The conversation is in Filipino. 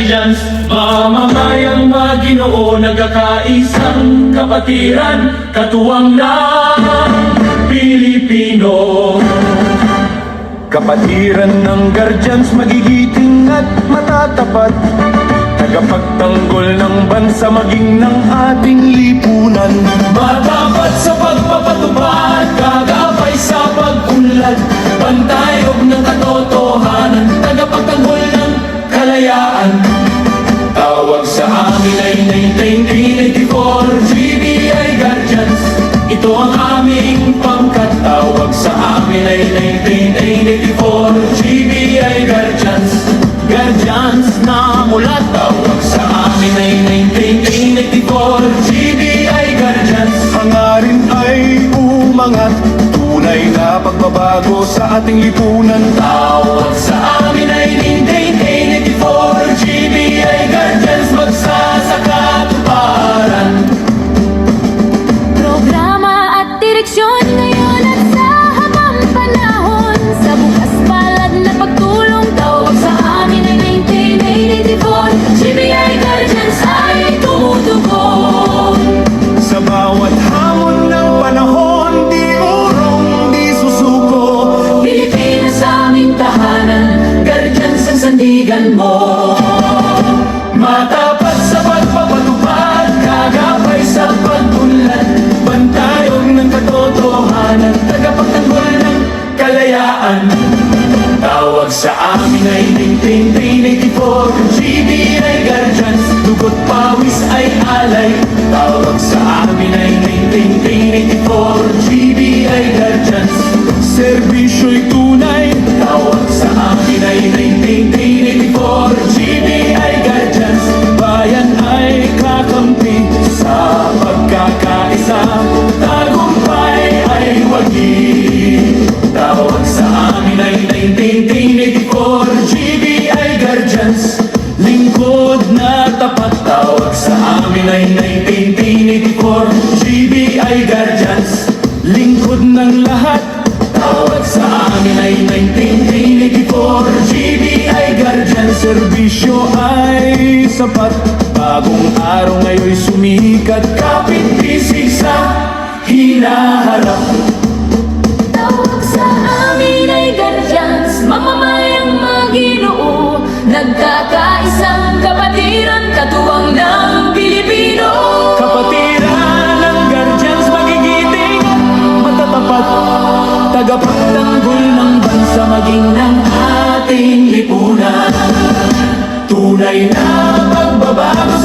guardians, mamamayang maginoo, nagkakaisang kapatiran, katuwang ng Pilipino. Kapatiran ng guardians, magigiting at matatapat, tagapagtanggol ng bansa maging ng ating lipunan. Matapat sa pagpapatupad, kagabay sa pag-unlad, pantayog ng katotohanan, tagapagtanggol ng kalayaan. Tawag sa amin ay 1984, GBI Guardians, ito ang aming pangkat. Tawag sa amin ay 1984, GBI Guardians, Guardians na mula. Tawag sa amin ay 1984, GBI Guardians. Hangarin ay umangat, tunay na pagbabago sa ating lipunan. Tawag sa amin ay 1984, GBI Guardians, magsasakatuparan. Programa at direksyon ngayon at sa habang panahon, sa bukas palad na pagtulong. Tawag sa amin ay 1984, GBI Guardians ay tumutugon. Sa bawat hamon ng panahon, di urong, di susuko. Pilipinas sa aming tahanan, Guardians ang sandigan mo. Matapat sa pagpapatupad, kagabay sa pag-unlad, bantayog ng katotohanan, tagapagtanggol ng kalayaan. Tawag sa amin ay 1984, GBI Guardians, dugot pawis ay alay. Tawag sa amin ay 1984, GBI Guardians, Serbisyo'y tunay, tawag sa amin ay 1984, GBI Guardians, bayan ay kakampi. sa pagkakaisa, tagumpay ay wagi. Tawag sa amin ay 1984, GBI Guardians, lingkod na tapat. Tawag sa amin ay 1984, GBI Guardians, Lingkod ng lahat, tawag sa amin ay 1984, GBI Guardians. serbisyo ay sapat, bagong araw ngayon'y sumikat. Kapit bisig sa hinaharap. Tawag sa amin ay Guardians, mamamayang maginoo, nagkakaisang kapatiran, katuwang ng Pilipino. Kapatiran ng guardians, magigiting at matatapat, tagapagtanggol ng bansa maging ng Ating lipunan, tunay na pagbabago